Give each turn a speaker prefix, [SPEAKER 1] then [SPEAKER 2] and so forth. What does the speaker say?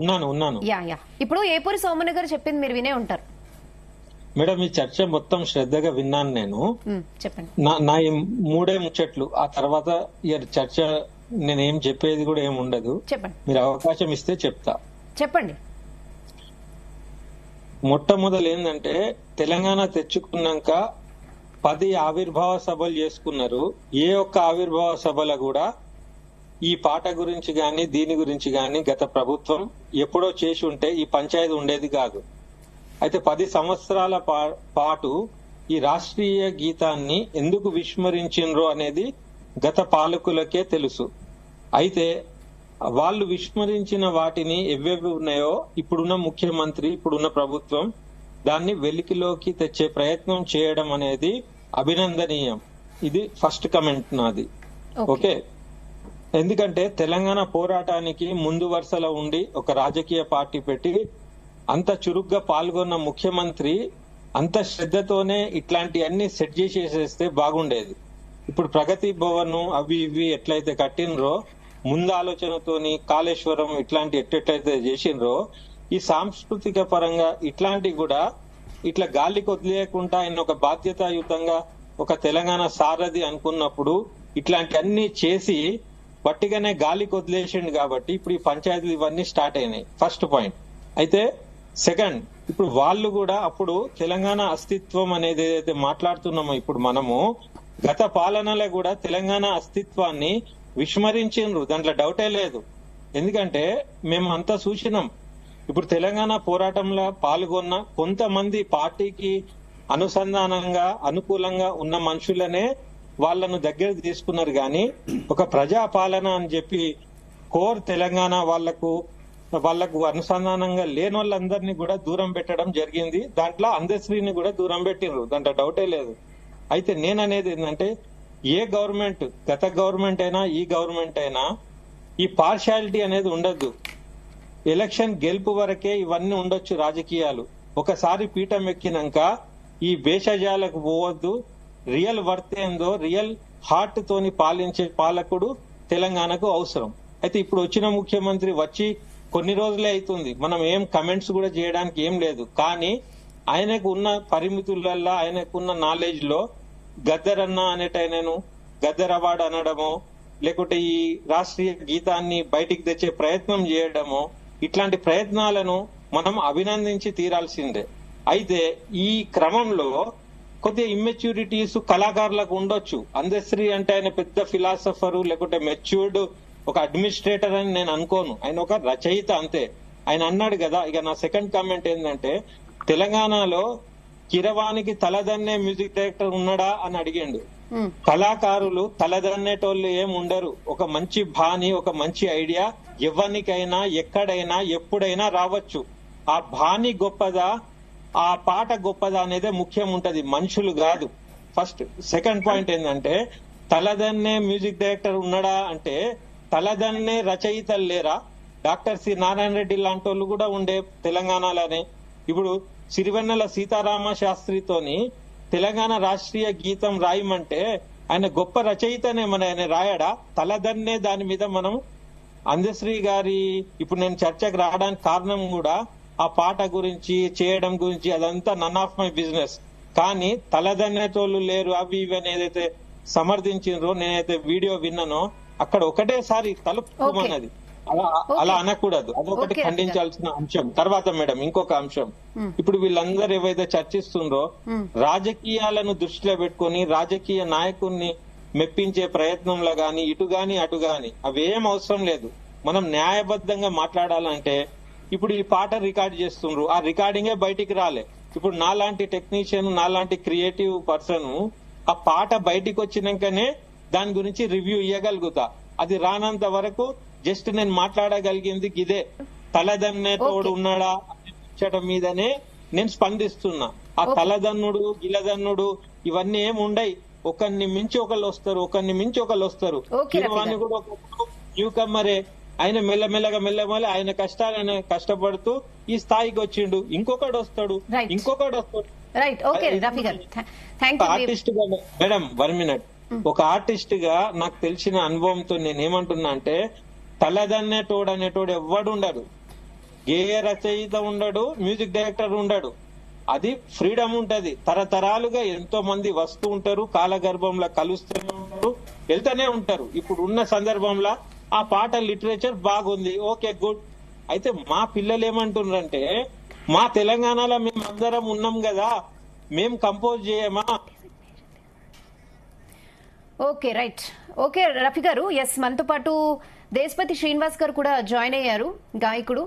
[SPEAKER 1] ఉన్నాను.
[SPEAKER 2] యా ఇప్పుడు ఏపూరి సోమన్ గారు చెప్పింది మీరు వినే ఉంటారు
[SPEAKER 1] మేడం. ఈ చర్చ మొత్తం శ్రద్ధగా విన్నాను నేను.
[SPEAKER 2] చెప్పండి.
[SPEAKER 1] నా ఈ మూడే ముచ్చట్లు, ఆ తర్వాత చర్చ నేనేం చెప్పేది కూడా ఏమి ఉండదు.
[SPEAKER 2] చెప్పండి.
[SPEAKER 1] మీరు అవకాశం ఇస్తే చెప్తా.
[SPEAKER 2] చెప్పండి.
[SPEAKER 1] మొట్టమొదలు ఏంటంటే, తెలంగాణ తెచ్చుకున్నాక 10 ఆవిర్భావ సభలు చేసుకున్నారు. ఏ ఒక్క ఆవిర్భావ సభలో కూడా ఈ పాట గురించి గాని దీని గురించి గాని గత ప్రభుత్వం ఎప్పుడో చేసి ఉంటే ఈ పంచాయతీ ఉండేది కాదు. అయితే 10 సంవత్సరాల పాటు ఈ రాష్ట్రీయ గీతాన్ని ఎందుకు విస్మరించిండ్రో అనేది గత పాలకులకే తెలుసు. అయితే వాళ్ళు విస్మరించిన వాటిని ఎవేవి ఉన్నాయో ఇప్పుడున్న ముఖ్యమంత్రి, ఇప్పుడున్న ప్రభుత్వం దాన్ని వెలికిలోకి తెచ్చే ప్రయత్నం చేయడం అనేది అభినందనీయం. ఇది ఫస్ట్ కమెంట్ నాది. ఓకే, ఎందుకంటే తెలంగాణ పోరాటానికి ముందు వరుసలో ఉండి ఒక రాజకీయ పార్టీ పెట్టి అంత చురుగ్గా పాల్గొన్న ముఖ్యమంత్రి అంత శ్రద్ధతోనే ఇట్లాంటి అన్ని సెట్ చేసేస్తే బాగుండేది. ఇప్పుడు ప్రగతి భవన్ అవి ఇవి ఎట్లయితే కట్టినరో, ముందు ఆలోచనతోని కాళేశ్వరం ఇట్లాంటి ఎట్లయితే చేసినరో, ఈ సాంస్కృతిక పరంగా ఇట్లాంటివి కూడా ఇట్లా గాలికి వదిలేయకుండా ఆయన ఒక బాధ్యతాయుతంగా ఒక తెలంగాణ సారథి అనుకున్నప్పుడు ఇట్లాంటి అన్ని చేసి పట్టిగానే గాలికి వదిలేసిండు. కాబట్టి ఇప్పుడు ఈ పంచాయతీలు ఇవన్నీ స్టార్ట్ అయినాయి. First point. అయితే సెకండ్, ఇప్పుడు వాళ్ళు కూడా అప్పుడు తెలంగాణ అస్తిత్వం అనేది ఏదైతే మాట్లాడుతున్నామో ఇప్పుడు మనము, గత పాలనలో కూడా తెలంగాణ అస్తిత్వాన్ని విస్మరించిండ్రు, దాంట్లో డౌటే లేదు. ఎందుకంటే మేము అంతా చూసినాం. ఇప్పుడు తెలంగాణ పోరాటంలో పాల్గొన్న కొంతమంది పార్టీకి అనుసంధానంగా అనుకూలంగా ఉన్న మనుషులనే వాళ్ళను దగ్గర తీసుకున్నారు. కానీ ఒక ప్రజాపాలన అని చెప్పి కోర్ తెలంగాణ వాళ్లకు అనుసంధానంగా లేని వాళ్ళందరినీ కూడా దూరం పెట్టడం జరిగింది. దాంట్లో అందశ్రీని కూడా దూరం పెట్టిండ్రు, దాంట్లో డౌటే లేదు. అయితే నేననేది ఏంటంటే, ఏ గవర్నమెంట్, గత గవర్నమెంట్ అయినా ఈ గవర్నమెంట్ అయినా ఈ పార్షాలిటీ అనేది ఉండద్దు. ఎలక్షన్ గెలుపు వరకే ఇవన్నీ ఉండొచ్చు రాజకీయాలు. ఒకసారి పీఠం ఎక్కినాక ఈ భేషజాలకు పోవద్దు. రియల్ వర్త్ ఏందో, రియల్ హార్ట్ తోని పాలించే పాలకుడు తెలంగాణకు అవసరం. అయితే ఇప్పుడు వచ్చిన ముఖ్యమంత్రి వచ్చి కొన్ని రోజులే అవుతుంది, మనం ఏం కమెంట్స్ కూడా చేయడానికి ఏం లేదు. కానీ ఆయనకు ఉన్న పరిమితులలో, ఆయనకున్న నాలెడ్జ్ లో గద్దరన్న అనేటైనను గద్దర్ అవార్డు అనడమో, లేకుంటే ఈ రాష్ట్రీయ గీతాన్ని బయటికి తెచ్చే ప్రయత్నం చేయడమో, ఇట్లాంటి ప్రయత్నాలను మనం అభినందించి తీరాల్సిందే. అయితే ఈ క్రమంలో కొద్దిగా ఇమ్మెచ్యూరిటీస్ కళాకారులకు ఉండొచ్చు. అందశ్రీ అంటే ఆయన పెద్ద ఫిలాసఫరు, లేకుంటే మెచ్యూర్డ్ ఒక అడ్మినిస్ట్రేటర్ అని నేను అనుకోను. ఆయన ఒక రచయిత అంతే. ఆయన అన్నాడు కదా. ఇక నా సెకండ్ కామెంట్ ఏంటంటే, తెలంగాణలో కిరవానికి తలదన్నే మ్యూజిక్ డైరెక్టర్ ఉన్నాడా అని అడిగిండు. కళాకారులు తలదన్నేటోళ్ళు ఏం ఉండరు. ఒక మంచి బాణి, ఒక మంచి ఐడియా ఎవరికైనా ఎక్కడైనా ఎప్పుడైనా రావచ్చు. ఆ బాణి గొప్పదా, ఆ పాట గొప్పదా అనేదే ముఖ్యం ఉంటది, మనుషులు కాదు. ఫస్ట్. సెకండ్ పాయింట్ ఏంటంటే, తలదన్నే మ్యూజిక్ డైరెక్టర్ ఉన్నాడా అంటే, తలదన్నే రచయితలు లేరా? డాక్టర్ సి నారాయణ రెడ్డి లాంటి వాళ్ళు కూడా ఉండే తెలంగాణలోనే. ఇప్పుడు సిరివెన్నెల సీతారామ శాస్త్రితోని తెలంగాణ రాష్ట్రీయ గీతం రాయమంటే ఆయన గొప్ప రచయితనే, మన ఆయన రాయడా? తలదన్నే దాని మీద మనం అందశ్రీ గారి ఇప్పుడు నేను చర్చకు రావడానికి కారణం కూడా ఆ పాట గురించి చేయడం గురించి, అదంతా నన్ ఆఫ్ మై బిజినెస్. కానీ తలదన్నేటోళ్ళు లేరు అవి ఇవి అని ఏదైతే సమర్థించిండ్రో, నేనైతే వీడియో విన్నానో అక్కడ ఒకటేసారి తలుపుకోమన్నది. అలా అనకూడదు, అదొకటి ఖండించాల్సిన అంశం. తర్వాత మేడం ఇంకొక అంశం, ఇప్పుడు వీళ్ళందరూ ఏవైతే చర్చిస్తుండ్రో రాజకీయాలను దృష్టిలో పెట్టుకుని రాజకీయ నాయకుల్ని మెప్పించే ప్రయత్నంలో గాని ఇటు గాని అటు గాని అవేం అవసరం లేదు. మనం న్యాయబద్ధంగా మాట్లాడాలంటే, ఇప్పుడు ఈ పాట రికార్డ్ చేస్తుండ్రు, ఆ రికార్డింగే బయటికి రాలే. ఇప్పుడు నాలాంటి టెక్నీషియన్, నాలాంటి క్రియేటివ్ పర్సన్ ఆ పాట బయటికి వచ్చినాకనే దాని గురించి రివ్యూ ఇవ్వగలుగుతా. అది రానంత వరకు జస్ట్ నేను మాట్లాడగలిగింది ఇదే, తలదన్నేటోడు ఉన్నాడా అనే మీదనే నేను స్పందిస్తున్నా. ఆ తలదన్నుడు గిలదన్నుడు ఇవన్నీ ఏం ఉండయి. ఒకరిని మించి ఒకళ్ళు వస్తారు, ఒకరిని మించి ఒకళ్ళు వస్తారు. కిరవాణి కూడా ఒక న్యూ కమ్మరే. ఆయన మెల్లమెల్లగా ఆయన కష్టాలు కష్టపడుతూ ఈ స్థాయికి వచ్చిండు. ఇంకొకడు వస్తాడు, ఇంకొకడు వస్తాడు. ఆర్టిస్ట్ గా మేడం 1 minute, ఒక ఆర్టిస్ట్ గా నాకు తెలిసిన అనుభవంతో నేనేమంటున్నా అంటే, తలదన్నేటోడు అనేటోడు ఎవ్వడు ఉండడు. గేయ రచయిత ఉండడు, మ్యూజిక్ డైరెక్టర్ ఉండడు. అది ఫ్రీడమ్ ఉంటది. తరతరాలుగా ఎంతో మంది వస్తూ ఉంటారు, కాలగర్భంలో కలుస్తూనే ఉంటారు, వెళ్తూనే ఉంటారు. ఇప్పుడు ఉన్న సందర్భంలో ఆ పాట లిటరేచర్ బాగుంది, ఓకే గుడ్. అయితే మా పిల్లలు ఏమంటున్నారంటే, మా తెలంగాణలో మేము అందరం ఉన్నాం కదా, మేము కంపోజ్ చేయమా?
[SPEAKER 2] Okay right. ఓకే రఫీ గారు, ఎస్ మనతో పాటు దేశపతి శ్రీనివాస్ గారు కూడా జాయిన్ అయ్యారు, గాయకుడు.